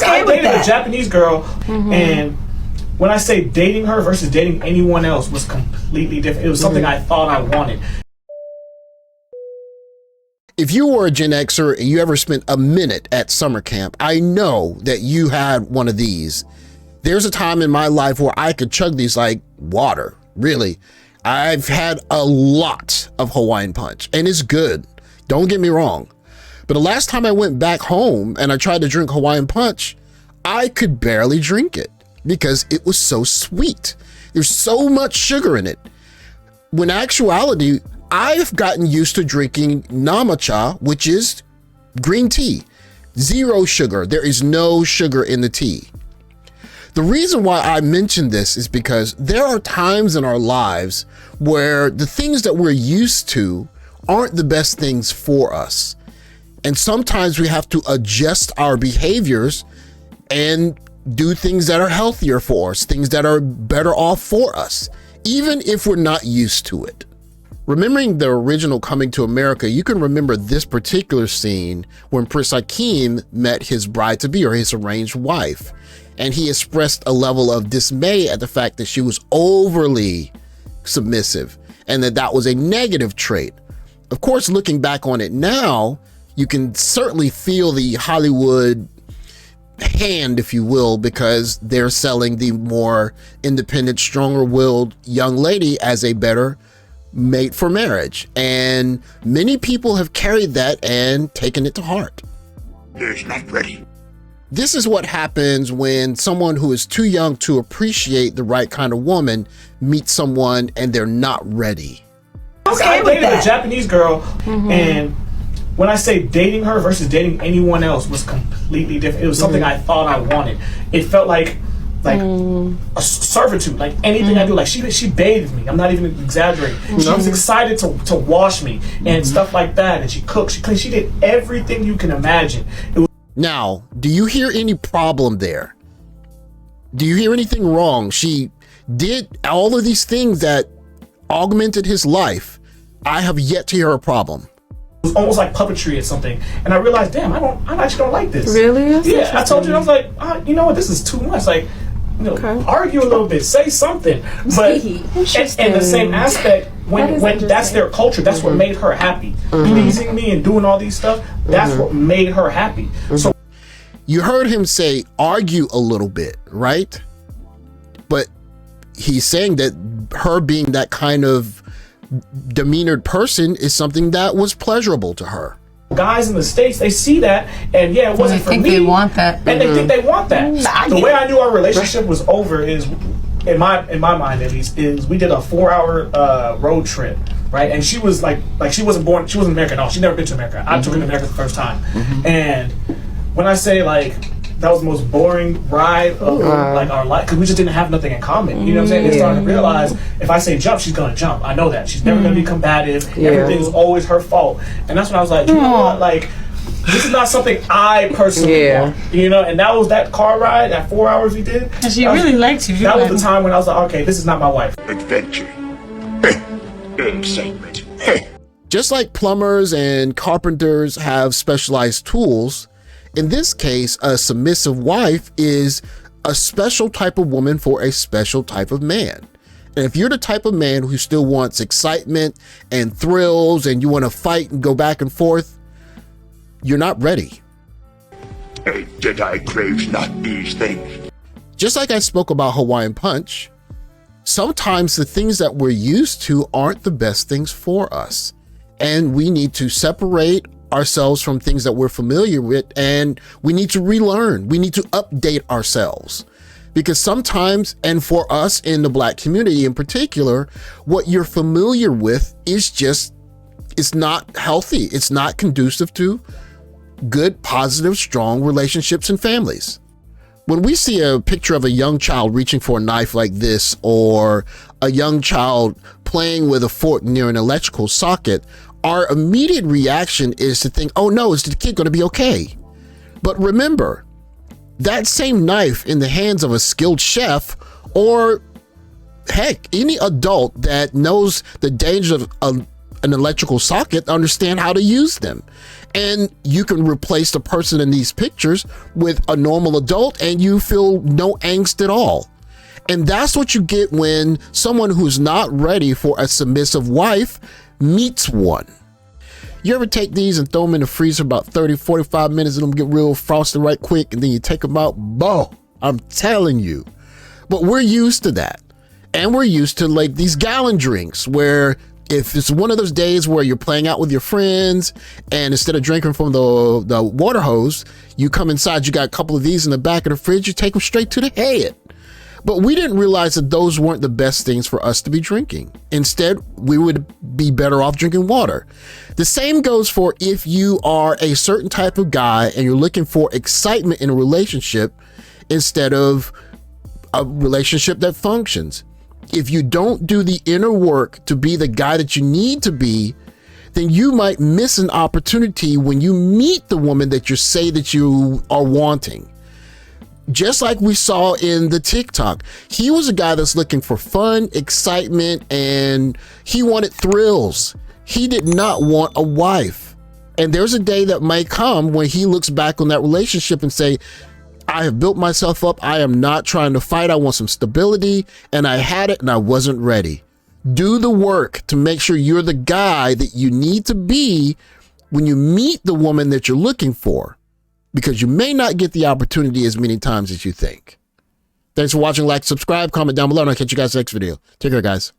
I dated a Japanese girl, and when I say dating her versus dating anyone else was completely different. It was something I thought I wanted. If you were a Gen Xer and you ever spent a minute at summer camp, I know that you had one of these. There's a time in my life where I could chug these like water, really. I've had a lot of Hawaiian Punch and it's good. Don't get me wrong. But the last time I went back home and I tried to drink Hawaiian Punch, I could barely drink it because it was so sweet. There's so much sugar in it. When in actuality, I've gotten used to drinking namacha, which is green tea. 0 sugar. There is no sugar in the tea. The reason why I mention this is because there are times in our lives where the things that we're used to aren't the best things for us. And sometimes we have to adjust our behaviors and do things that are healthier for us, things that are better off for us, even if we're not used to it. Remembering the original Coming to America, you can remember this particular scene when Prince Hakeem met his bride-to-be, or his arranged wife, and he expressed a level of dismay at the fact that she was overly submissive and that was a negative trait. Of course, looking back on it now, you can certainly feel the Hollywood hand, if you will, because they're selling the more independent, stronger-willed young lady as a better mate for marriage. And many people have carried that and taken it to heart. He's not ready. This is what happens when someone who is too young to appreciate the right kind of woman meets someone and they're not ready. I dated a Japanese girl, and when I say dating her versus dating anyone else was completely different. It was something I thought I wanted. It felt like a servitude, like anything I do. Like she bathed me. I'm not even exaggerating. She was excited to wash me and stuff like that. And she cooked, she cleaned, she did everything you can imagine. Now, do you hear any problem there? Do you hear anything wrong? She did all of these things that augmented his life. I have yet to hear a problem. It was almost like puppetry or something, and I realized, damn, I actually don't like this. Really? Yeah, I told you, I was like, you know what, this is too much. Like, you know, argue a little bit, say something. But in the same aspect, when that's their culture, that's what made her happy. Pleasing me and doing all these stuff, that's what made her happy. So you heard him say argue a little bit, right? But he's saying that her being that kind of demeanored person is something that was pleasurable to her. Guys in the States, they see that, and yeah, it wasn't for me. They want that. And they think they want that. The way I knew our relationship was over is, in my mind at least, is we did a 4-hour road trip, right? And she was like she wasn't American at all. She'd never been to America. I took her to America the first time. And when I say that was the most boring ride of our life, because we just didn't have nothing in common. You know what I'm saying? They started to realize, if I say jump, she's gonna jump. I know that. She's never gonna be combative. Everything's always her fault. And that's when I was like, you know what? Like, this is not something I personally want. You know, and that was that car ride, that 4 hours we did. And she really liked you. That was the time when I was like, okay, this is not my wife. Adventure. Excitement. Just like plumbers and carpenters have specialized tools, in this case, a submissive wife is a special type of woman for a special type of man. And if you're the type of man who still wants excitement and thrills and you want to fight and go back and forth, you're not ready. A Jedi craves not these things. Just like I spoke about Hawaiian Punch, sometimes the things that we're used to aren't the best things for us. And we need to separate ourselves from things that we're familiar with, and we need to relearn. We need to update ourselves, because sometimes, and for us in the Black community in particular, what you're familiar with is just, it's not healthy. It's not conducive to good, positive, strong relationships and families. When we see a picture of a young child reaching for a knife like this, or a young child playing with a fork near an electrical socket, our immediate reaction is to think, oh no, is the kid going to be okay? But remember, that same knife in the hands of a skilled chef, or heck, any adult that knows the danger of an electrical socket, understand how to use them. And you can replace the person in these pictures with a normal adult and you feel no angst at all. And that's what you get when someone who's not ready for a submissive wife meets one. You ever take these and throw them in the freezer about 30, 45 minutes and them get real frosted right quick and then you take them out? Boom, I'm telling you. But we're used to that. And we're used to like these gallon drinks where if it's one of those days where you're playing out with your friends and instead of drinking from the water hose, you come inside, you got a couple of these in the back of the fridge, you take them straight to the head. But we didn't realize that those weren't the best things for us to be drinking. Instead, we would be better off drinking water. The same goes for if you are a certain type of guy and you're looking for excitement in a relationship instead of a relationship that functions. If you don't do the inner work to be the guy that you need to be, then you might miss an opportunity when you meet the woman that you say that you are wanting. Just like we saw in the TikTok, he was a guy that's looking for fun, excitement, and he wanted thrills. He did not want a wife. And there's a day that might come when he looks back on that relationship and say, I have built myself up. I am not trying to fight. I want some stability, and I had it and I wasn't ready. Do the work to make sure you're the guy that you need to be when you meet the woman that you're looking for, because you may not get the opportunity as many times as you think. Thanks for watching. Like, subscribe, comment down below, and I'll catch you guys next video. Take care, guys.